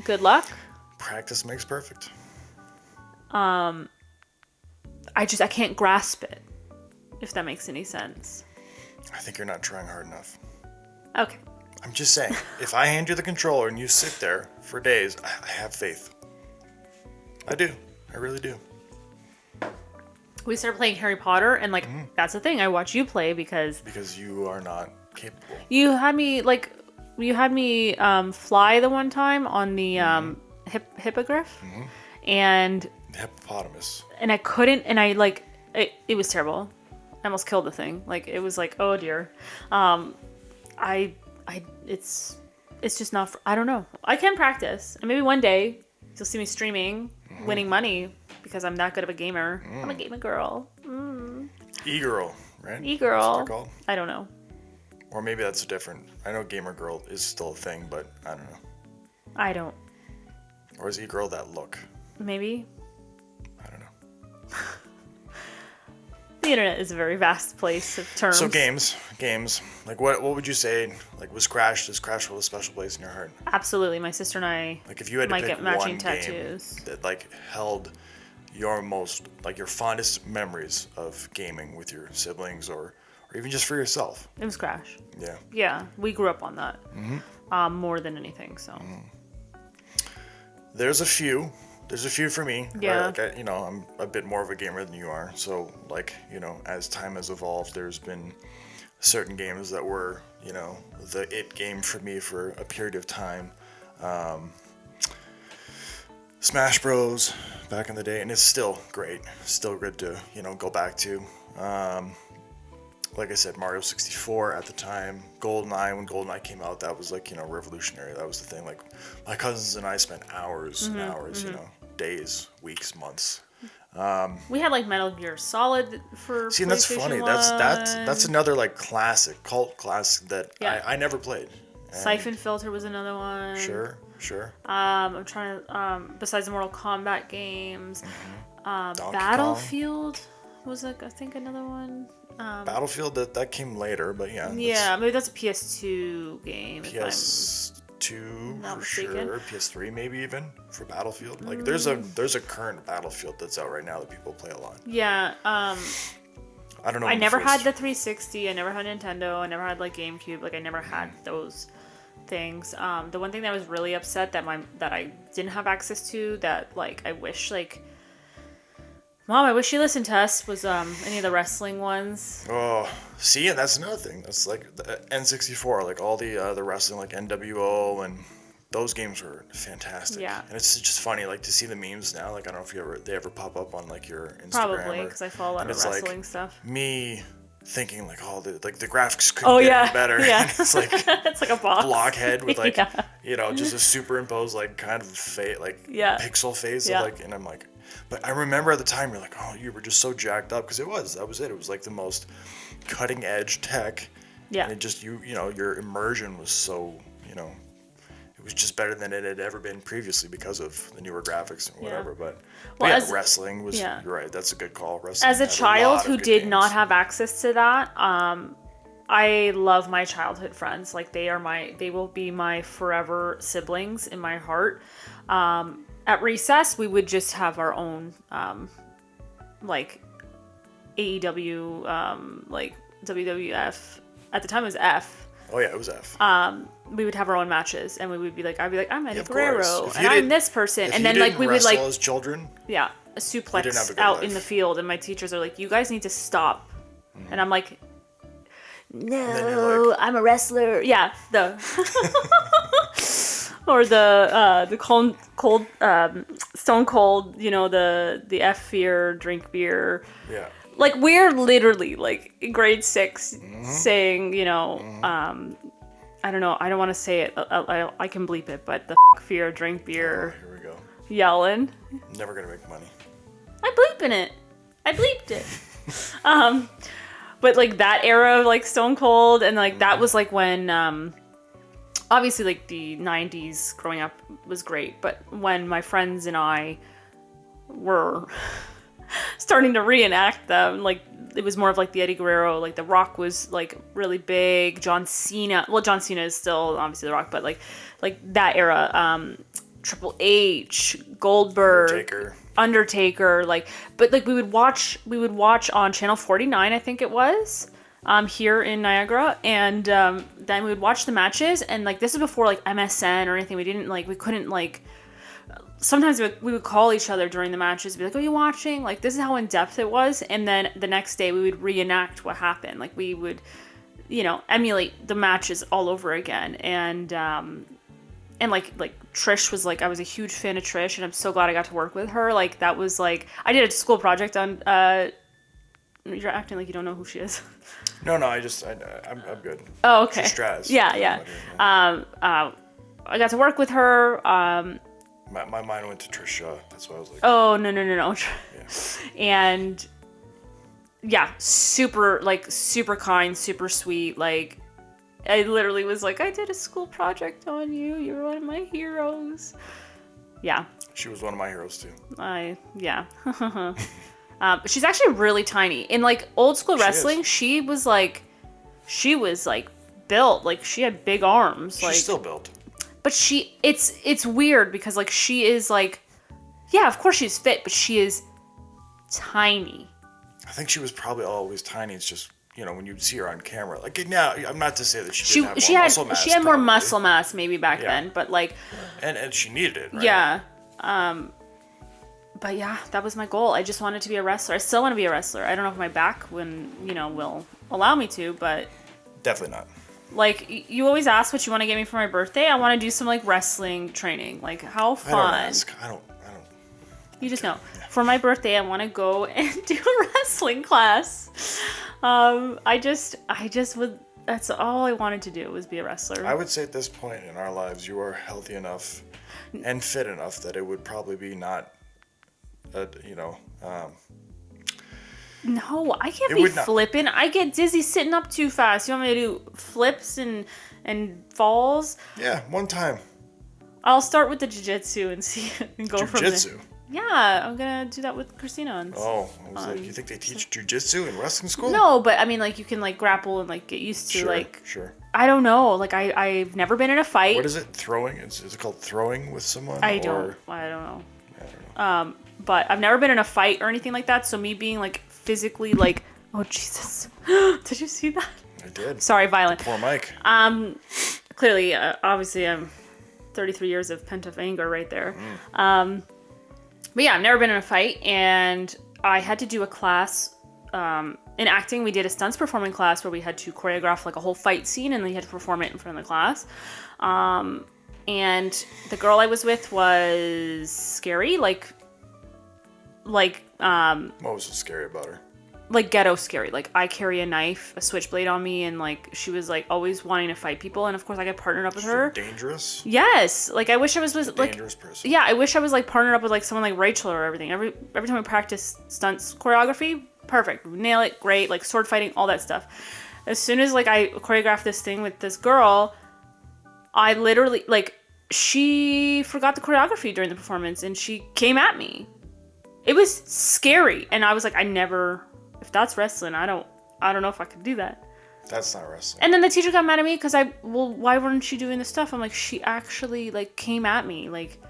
good luck. Practice makes perfect. I can't grasp it, if that makes any sense. I think you're not trying hard enough. Okay. I'm just saying, if I hand you the controller and you sit there for days, I have faith. I do. I really do. We started playing Harry Potter, and like that's the thing. I watch you play because you are not capable. you had me fly the one time on the hippogriff, and The hippopotamus. I couldn't, and I like it was terrible. I almost killed the thing. Like it was like, oh dear. It's just not. I don't know. I can practice, and maybe one day you'll see me streaming, winning money because I'm that good of a gamer. I'm a gamer girl. E-girl, right? E-girl. That's what they're called? I don't know. Or maybe that's a different. I know gamer girl is still a thing, but I don't know. I don't. Or is e-girl that look? Maybe. I don't know. The internet is a very vast place of terms. So games. Like what would you say? Like does Crash hold a special place in your heart? Absolutely. My sister and I Like if you had to might pick get matching one tattoos. game that like held your most, like your fondest memories of gaming with your siblings or even just for yourself. It was Crash. Yeah. Yeah, we grew up on that. More than anything, so. There's a few for me. Yeah. I'm a bit more of a gamer than you are. So like, as time has evolved, there's been certain games that were, the it game for me for a period of time. Smash Bros. Back in the day, and it's still great. Still good to, go back to. Like I said, Mario 64 at the time. GoldenEye, when GoldenEye came out, that was like, revolutionary. That was the thing. Like, my cousins and I spent hours and hours, days, weeks, months. We had like Metal Gear Solid for See, and that's funny. 1. That's another like classic, cult classic that I never played. And Siphon Filter was another one. Sure. I'm trying to, besides the Mortal Kombat games, Donkey Battlefield was like, I think another one. Battlefield, that came later, but yeah. Yeah, maybe that's a PS2 game. PS2 not for mistaken. sure. PS3 maybe even for Battlefield. Like there's a current Battlefield that's out right now that people play a lot. Yeah. I don't know. I never had the 360. I never had Nintendo. I never had like GameCube. Like I never had those things. The one thing that was really upset that I didn't have access to, that like I wish like Mom, I wish you listened to us, was any of the wrestling ones. Oh, see, and that's another thing. That's like the N64, like all the wrestling, like NWO, and those games were fantastic. Yeah. And it's just funny, like to see the memes now. Like I don't know if they ever pop up on like your Instagram. Probably, because I follow a lot of wrestling like, stuff. Me thinking like, the graphics couldn't get any better. Yeah. And it's like it's like a box. blockhead with like just a superimposed like kind of pixel face of like, and I'm like. But I remember at the time, you're like, oh, you were just so jacked up, because that was it. It was like the most cutting edge tech. Yeah. And it just, your immersion was so, it was just better than it had ever been previously because of the newer graphics and whatever. But wrestling was, you're right, that's a good call. Wrestling as a child who did not have access to that, I love my childhood friends. Like they will be my forever siblings in my heart. At recess, we would just have our own, like, AEW, like, WWF. At the time, it was F. Oh, yeah, it was F. We would have our own matches, and I'd be like, I'm Eddie Guerrero, and I'm this person. And then, like, we would, like... as children? Yeah, a suplex out in the field, and my teachers are like, you guys need to stop. Mm-hmm. And I'm like, no, like, I'm a wrestler. Yeah, or the cold Stone Cold, the F fear, drink beer. Yeah. Like we're literally like in grade 6 saying, I don't know, I don't want to say it. I can bleep it, but the fear, drink beer. Oh, here we go. Yelling. Never gonna make money. I bleeped it. But like that era of like Stone Cold, and like that was like when obviously, like, the 90s growing up was great, but when my friends and I were starting to reenact them, like, it was more of, like, the Eddie Guerrero, like, The Rock was, like, really big, John Cena is still, obviously, The Rock, but, like that era, Triple H, Goldberg, Undertaker, like, but, like, we would watch on Channel 49, I think it was, here in Niagara, and then we would watch the matches, and like this is before like MSN or anything. We couldn't like. Sometimes we would call each other during the matches, be like, "Are you watching?" Like this is how in depth it was, and then the next day we would reenact what happened. Like we would, emulate the matches all over again, and like Trish was like, I was a huge fan of Trish, and I'm so glad I got to work with her. Like that was like I did a school project on. You're acting like you don't know who she is. No, I'm good. Oh, okay. She's Straz. Yeah. I got to work with her. My mind went to Trisha. That's why I was like. Oh, no. Yeah. And yeah, super kind, super sweet. Like, I literally was like, I did a school project on you. You're one of my heroes. Yeah. She was one of my heroes too. Yeah. She's actually really tiny. In like old school wrestling, is. she was like built. Like she had big arms. She's still built. But it's weird because like she is like, yeah, of course she's fit, but she is tiny. I think she was probably always tiny. It's just, when you see her on camera, like now, I'm not to say that she didn't have more muscle mass. She had more probably. muscle mass maybe back then, but like, and she needed it, right? Yeah. But yeah, that was my goal. I just wanted to be a wrestler. I still want to be a wrestler. I don't know if my back will allow me to, but definitely not. Like, you always ask what you want to get me for my birthday. I want to do some like wrestling training. Like, how fun. I don't ask. I don't. You just know. Yeah. For my birthday, I want to go and do a wrestling class. I just would. That's all I wanted to do was be a wrestler. I would say at this point in our lives, you are healthy enough and fit enough that it would probably be not, No, I can't be flipping. I get dizzy sitting up too fast. You want me to do flips and falls? Yeah, one time. I'll start with the jiu-jitsu and see and go from there. Jiu-jitsu? Yeah, I'm gonna do that with Christina. Oh, I was like, you think they teach jiu-jitsu in wrestling school? No, but I mean, like, you can like grapple and like get used to Sure. I don't know. Like, I've never been in a fight. What is it? Throwing? Is it called throwing with someone? I don't know. I don't know. But I've never been in a fight or anything like that. So me being like physically like, oh Jesus, did you see that? I did. Sorry, violent. Poor Mike. Clearly, obviously, I'm 33 years of pent up anger right there. But yeah, I've never been in a fight, and I had to do a class in acting. We did a stunts performing class where we had to choreograph like a whole fight scene, and then you had to perform it in front of the class. And the girl I was with was scary, like what was so scary about her? Like ghetto scary. Like, I carry a knife, a switchblade on me, and like she was like always wanting to fight people, and of course I got partnered up with her. Dangerous? Yes. Like, I wish I was with like dangerous person. Yeah, I wish I was like partnered up with like someone like Rachel or everything. Every time we practice stunts choreography, perfect. We nail it, great, like sword fighting, all that stuff. As soon as like I choreographed this thing with this girl, I literally like she forgot the choreography during the performance and she came at me. It was scary, and I was like, if that's wrestling, I don't know if I could do that. That's not wrestling. And then the teacher got mad at me because why weren't you doing this stuff? I'm like, she actually like came at me. Like,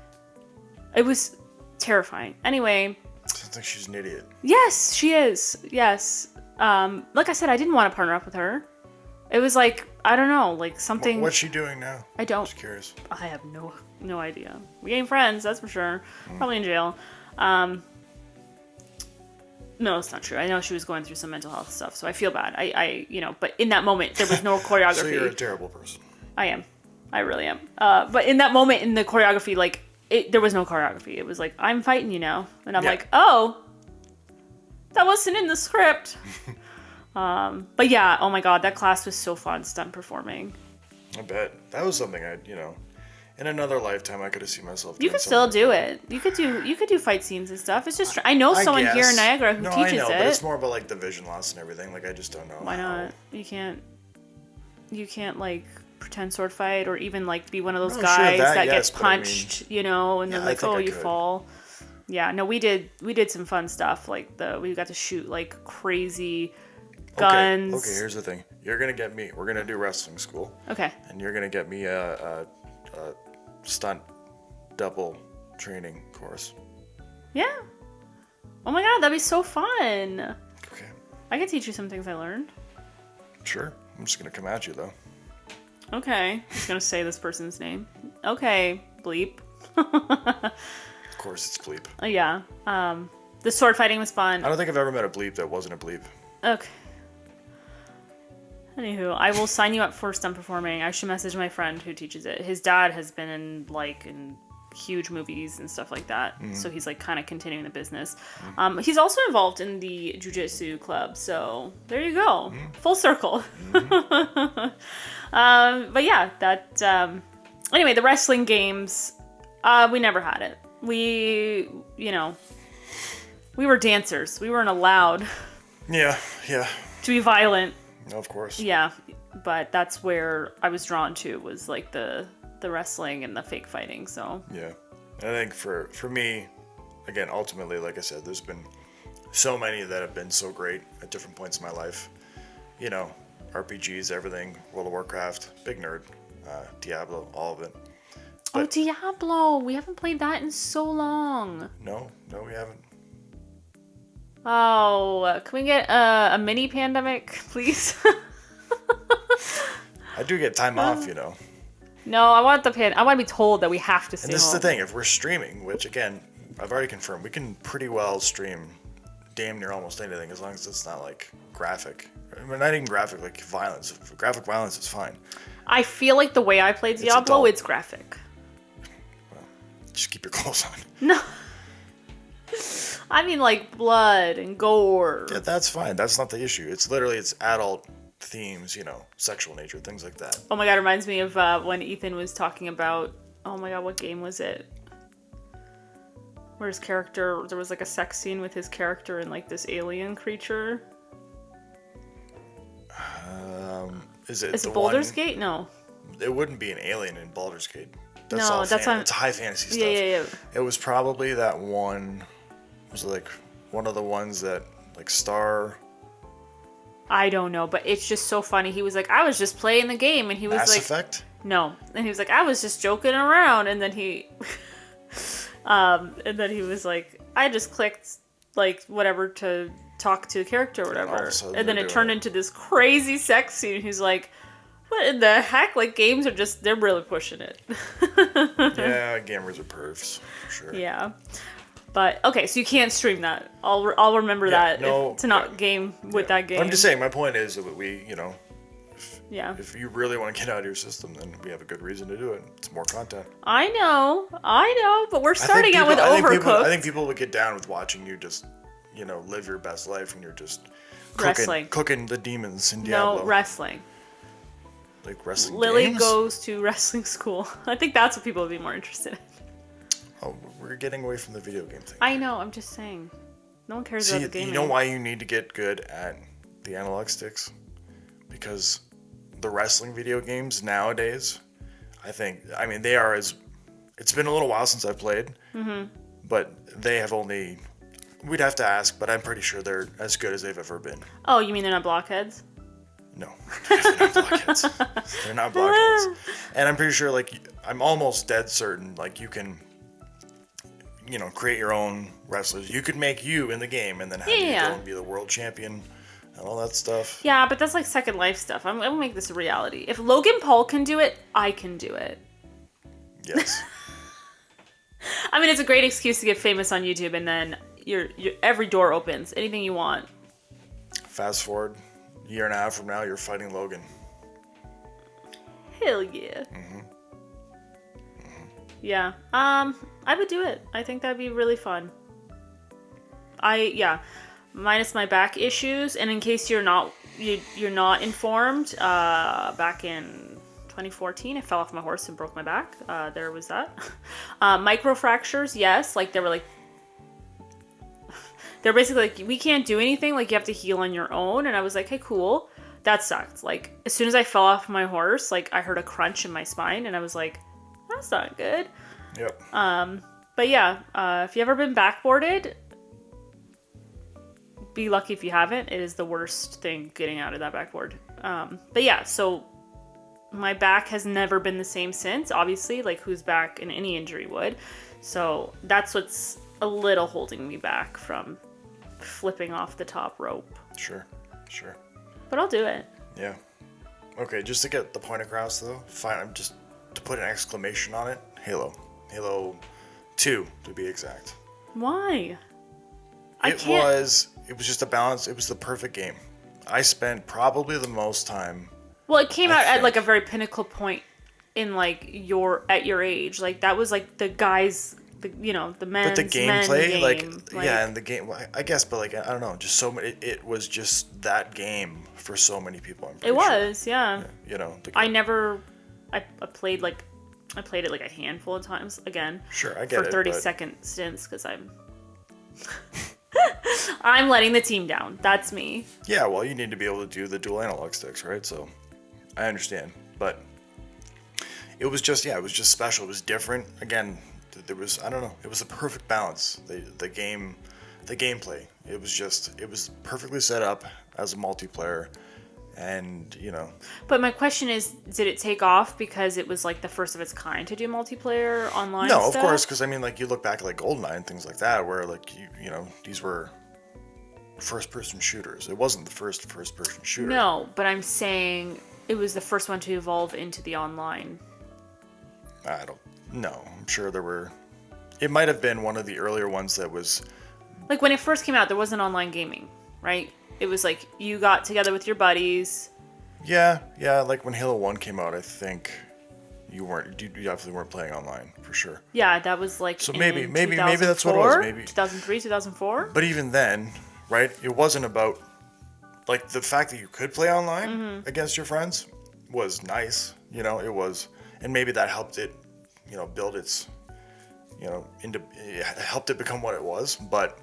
it was terrifying. Anyway. Sounds like she's an idiot. Yes, she is. Yes. Like I said, I didn't want to partner up with her. It was like, I don't know, like something. What's she doing now? I don't. Just curious. I have no idea. We ain't friends, that's for sure. Probably in jail. No, it's not true. I know she was going through some mental health stuff, so I feel bad. But in that moment, there was no choreography. So you're a terrible person. I am. I really am. But in that moment, in the choreography, like, there was no choreography. It was like, I'm fighting you now. And I'm like, oh, that wasn't in the script. But yeah, oh my God, that class was so fun, stunt performing. I bet. That was something in another lifetime, I could have seen myself doing. You could still do it. You could do fight scenes and stuff. It's just I know someone here in Niagara who teaches it. But it's more about like the vision loss and everything. Like, I just don't know. Why not? You can't like pretend sword fight or even like be one of those guys that gets punched, and then like, oh, you fall. Yeah, no, we did some fun stuff. Like we got to shoot like crazy guns. Okay, here's the thing. You're gonna get me. We're gonna do wrestling school. Okay. And you're gonna get me a stunt double training course. Yeah. Oh my God, that'd be so fun. Okay. I could teach you some things I learned. Sure. I'm just gonna come at you though. Okay. I'm just gonna say this person's name. Okay. Bleep. Of course it's bleep. Yeah. The sword fighting was fun. I don't think I've ever met a bleep that wasn't a bleep. Okay. Anywho, I will sign you up for stunt performing. I should message my friend who teaches it. His dad has been in huge movies and stuff like that. Mm-hmm. So he's like kind of continuing the business. Mm-hmm. He's also involved in the jiu-jitsu club. So there you go. Mm-hmm. Full circle. Mm-hmm. But yeah, anyway, the wrestling games, we never had it. We were dancers. We weren't allowed. Yeah. To be violent. Of course. Yeah, but that's where I was drawn to, was like the wrestling and the fake fighting. So yeah, and I think for me, again, ultimately, like I said, there's been so many that have been so great at different points in my life. You know, RPGs, everything, World of Warcraft, big nerd, Diablo, all of it. Oh, Diablo! We haven't played that in so long. No, we haven't. Oh, can we get a mini pandemic, please? I do get time off, you know. No, I want I want to be told that we have to stay And this home. is the thing, if we're streaming, which again, I've already confirmed, we can pretty well stream damn near almost anything as long as it's not like graphic. I mean, not even graphic, like violence. Graphic violence is fine. I feel like the way I play Diablo, it's graphic. Well, just keep your clothes on. No. I mean, like blood and gore. Yeah, that's fine. That's not the issue. It's literally, it's adult themes, you know, sexual nature, things like that. Oh my god, it reminds me of when Ethan was talking about, oh my god, what game was it? Where his character, there was like a sex scene with his character and like this alien creature. Is it Baldur's Gate? No. It wouldn't be an alien in Baldur's Gate. That's it's high fantasy stuff. Yeah. It was probably that one. Was it like one of the ones that like Star? I don't know, but it's just so funny. He was like, I was just playing the game, and he was Mass like, Effect? No, and he was like, I was just joking around, and then he, was like, I just clicked like whatever to talk to a character or whatever, and then it turned into this crazy sex scene. He's like, what in the heck? Like games are just, they're really pushing it. Yeah, gamers are pervs for sure. Yeah. But okay, so you can't stream that. I'll remember that to not game with that game. I'm just saying. My point is that we, you know, if you really want to get out of your system, then we have a good reason to do it. It's more content. I know, but we're starting out with Overcooked. I think people would get down with watching you just, you know, live your best life when you're just cooking the demons in Diablo. No, wrestling. Like wrestling. Lily games? goes to wrestling school. I think that's what people would be more interested in. Oh, we're getting away from the video game thing. I know, I'm just saying. No one cares about the gaming. You know why you need to get good at the analog sticks? Because the wrestling video games nowadays, I mean, they are it's been a little while since I've played, but they have only, we'd have to ask, but I'm pretty sure they're as good as they've ever been. Oh, you mean they're not blockheads? No, they're not blockheads. They're not blockheads. And I'm pretty sure, like, I'm almost dead certain, like, you can, you know, create your own wrestlers. You could make you in the game and then have you go and be the world champion and all that stuff. Yeah, but that's like Second Life stuff. I'm gonna make this a reality. If Logan Paul can do it, I can do it. Yes. I mean, it's a great excuse to get famous on YouTube, and then your every door opens. Anything you want. Fast forward a year and a half from now, you're fighting Logan. Hell yeah. Yeah. I would do it. I think that'd be really fun. Minus my back issues, and in case you're not informed, back in 2014, I fell off my horse and broke my back. There was that. Microfractures, yes. Like they're basically like, we can't do anything. Like you have to heal on your own. And I was like, hey, cool. That sucked. Like as soon as I fell off my horse, like I heard a crunch in my spine, and I was like, that's not good. Yep. But yeah, if you ever been backboarded, be lucky if you haven't. It is the worst thing getting out of that backboard. But yeah, so my back has never been the same since. Obviously, like whose back in any injury would. So that's what's a little holding me back from flipping off the top rope. Sure. But I'll do it. Yeah. Okay, just to get the point across though, fine. Just to put an exclamation on it. Halo 2 to be exact. Why? It was just a balance. It was the perfect game. I spent probably the most time. Well, it came out at like a very pinnacle point in like your age. Like that was like the guys, the men's. But the gameplay, and the game. Well, I guess, but like I don't know, just so many. It was just that game for so many people. It was, yeah. You know, I played it like a handful of times again. Sure, I get it. For 30-second stints because I'm letting the team down. That's me. Yeah, well, you need to be able to do the dual analog sticks, right? So I understand, but it was just special. It was different. Again, there was, I don't know, it was a perfect balance. The game the gameplay. It was perfectly set up as a multiplayer, and But my question is, did it take off because it was like the first of its kind to do multiplayer online no, stuff? of course, because I mean, like, you look back at like GoldenEye and things like that, where like these were first-person shooters. It wasn't the first-person shooter. No, but I'm saying it was the first one to evolve into the online. I don't know. I'm sure there were. It might have been one of the earlier ones that was. Like when it first came out, there wasn't online gaming, right? It was like you got together with your buddies. Yeah. Like when Halo 1 came out, I think you definitely weren't playing online for sure. Yeah, that was like. So maybe that's what it was. Maybe 2003, 2004. But even then, right? It wasn't about like the fact that you could play online against your friends was nice. It was, and maybe that helped it, build its, it helped it become what it was. But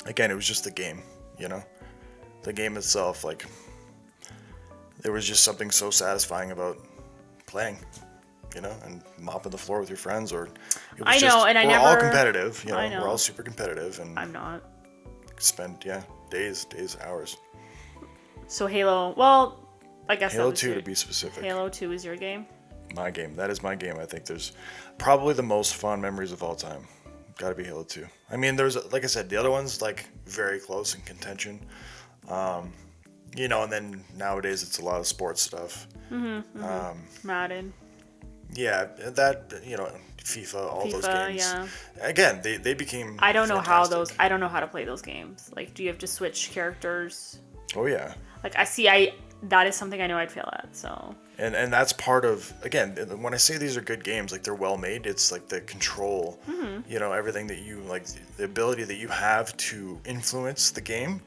again, it was just the game. The game itself, like, there was just something so satisfying about playing, and mopping the floor with your friends, or it was we're all competitive, we're all super competitive, and I'm not. Spend days, hours. So Halo, well, I guess Halo 2 to be specific. Halo 2 is your game? My game. That is my game. I think there's probably the most fond memories of all time. Got to be Halo 2. I mean, there's, like I said, the other one's like very close in contention. And then nowadays it's a lot of sports stuff. Madden. Yeah, that, FIFA, all those games. Yeah. Again, they became I don't know fantastic. I don't know how to play those games. Like, do you have to switch characters? Oh yeah. Like, that is something I know I'd fail at, so. And that's part of, again, when I say these are good games, like, they're well made, it's like the control, everything that you, like, the ability that you have to influence the game.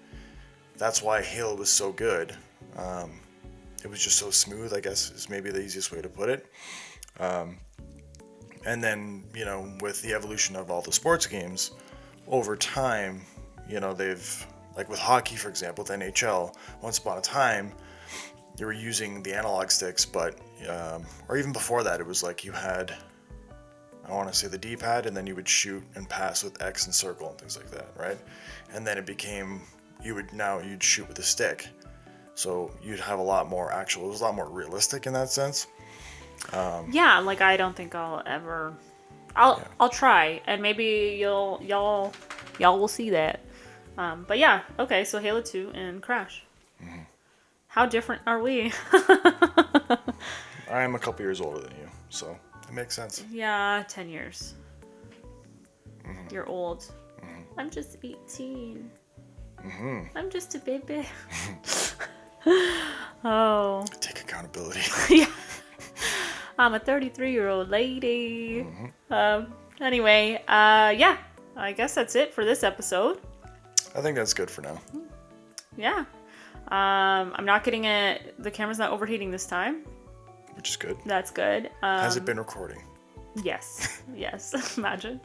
That's why Halo was so good. It was just so smooth, I guess, is maybe the easiest way to put it. And then, with the evolution of all the sports games, over time, they've, like with hockey, for example, with NHL, once upon a time, they were using the analog sticks, but, or even before that, it was like you had, I want to say the D-pad, and then you would shoot and pass with X and circle and things like that, right? And then it became, you'd shoot with a stick. So you'd have a lot more it was a lot more realistic in that sense. Yeah, like, I don't think I'll ever, I'll try, and maybe y'all will see that. But yeah, okay, so Halo 2 and Crash. Mm-hmm. How different are we? I am a couple years older than you, so it makes sense. Yeah, 10 years. Mm-hmm. You're old. Mm-hmm. I'm just 18. Mm-hmm. I'm just a baby. Oh. Take accountability. Yeah. I'm a 33-year-old lady. Mm-hmm. Anyway, yeah, I guess that's it for this episode. I think that's good for now. Yeah. I'm not getting it. The camera's not overheating this time. Which is good. That's good. Has it been recording? Yes. Yes. Imagine.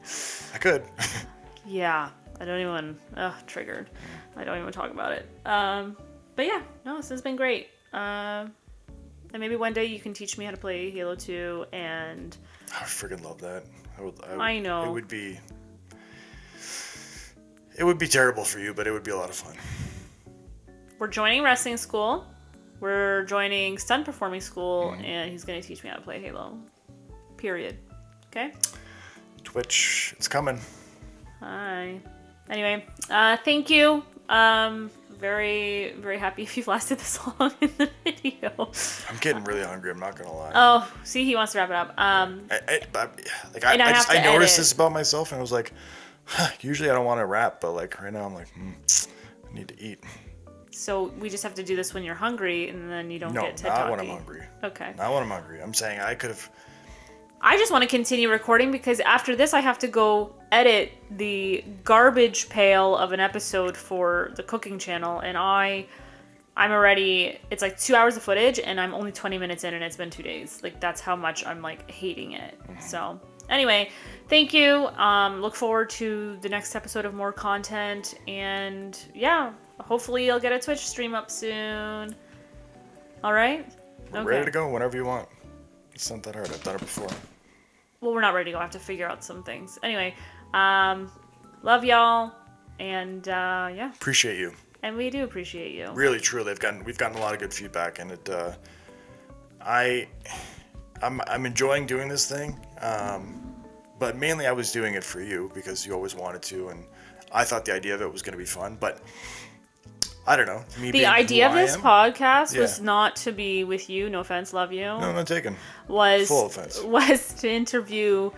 I could. Yeah. I don't even... triggered. I don't even talk about it. But yeah. No, this has been great. And maybe one day you can teach me how to play Halo 2 and... I freaking love that. I know. It would be terrible for you, but it would be a lot of fun. We're joining wrestling school. We're joining stunt performing school, and he's going to teach me how to play Halo. Period. Okay? Twitch, it's coming. Hi. Anyway, thank you. Very, very happy if you've lasted this long in the video. I'm getting really hungry, I'm not going to lie. Oh, see, he wants to wrap it up. I noticed this about myself, and I was like, usually I don't want to rap, but like right now I'm like, I need to eat. So we just have to do this when you're hungry, and then you don't get TED Talky. No, not when I'm hungry. Okay. Not when I'm hungry. I'm saying I could have... I just want to continue recording because after this I have to go edit the garbage pail of an episode for the cooking channel, and I'm already... It's like 2 hours of footage, and I'm only 20 minutes in, and it's been 2 days. Like, that's how much I'm, like, hating it. Mm-hmm. So... Anyway, thank you. Look forward to the next episode of more content. And yeah, hopefully you'll get a Twitch stream up soon. All right? We're ready to go whenever you want. It's not that hard. I've done it before. Well, we're not ready to go. I have to figure out some things. Anyway, love y'all. And yeah. Appreciate you. And we do appreciate you. Really, truly, we've gotten a lot of good feedback, and I'm enjoying doing this thing. But mainly I was doing it for you because you always wanted to, and I thought the idea of it was going to be fun. But I don't know. The idea of this podcast was not to be with you. No offense, love you. No, not taken. Full offense. Was to interview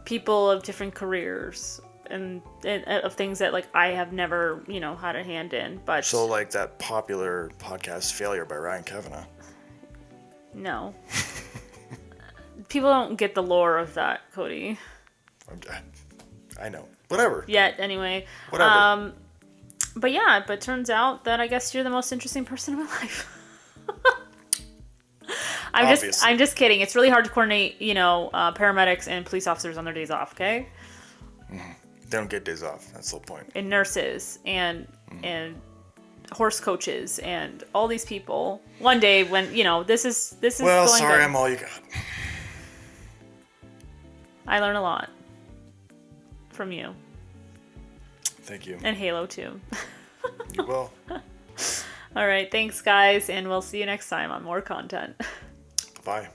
people of different careers and of things that like I have never, had a hand in. But so like that popular podcast Failure by Ryan Kavanagh. No. People don't get the lore of that, Cody. I know. Whatever. Yet, anyway. Whatever. But yeah, but turns out that I guess you're the most interesting person in my life. I'm just kidding. It's really hard to coordinate, paramedics and police officers on their days off, okay? Mm-hmm. They don't get days off. That's the whole point. And nurses and horse coaches and all these people. One day when, this is well, going sorry, good. I'm all you got. I learn a lot from you. Thank you. And Halo too. You will. All right, thanks guys, and we'll see you next time on more content. Bye.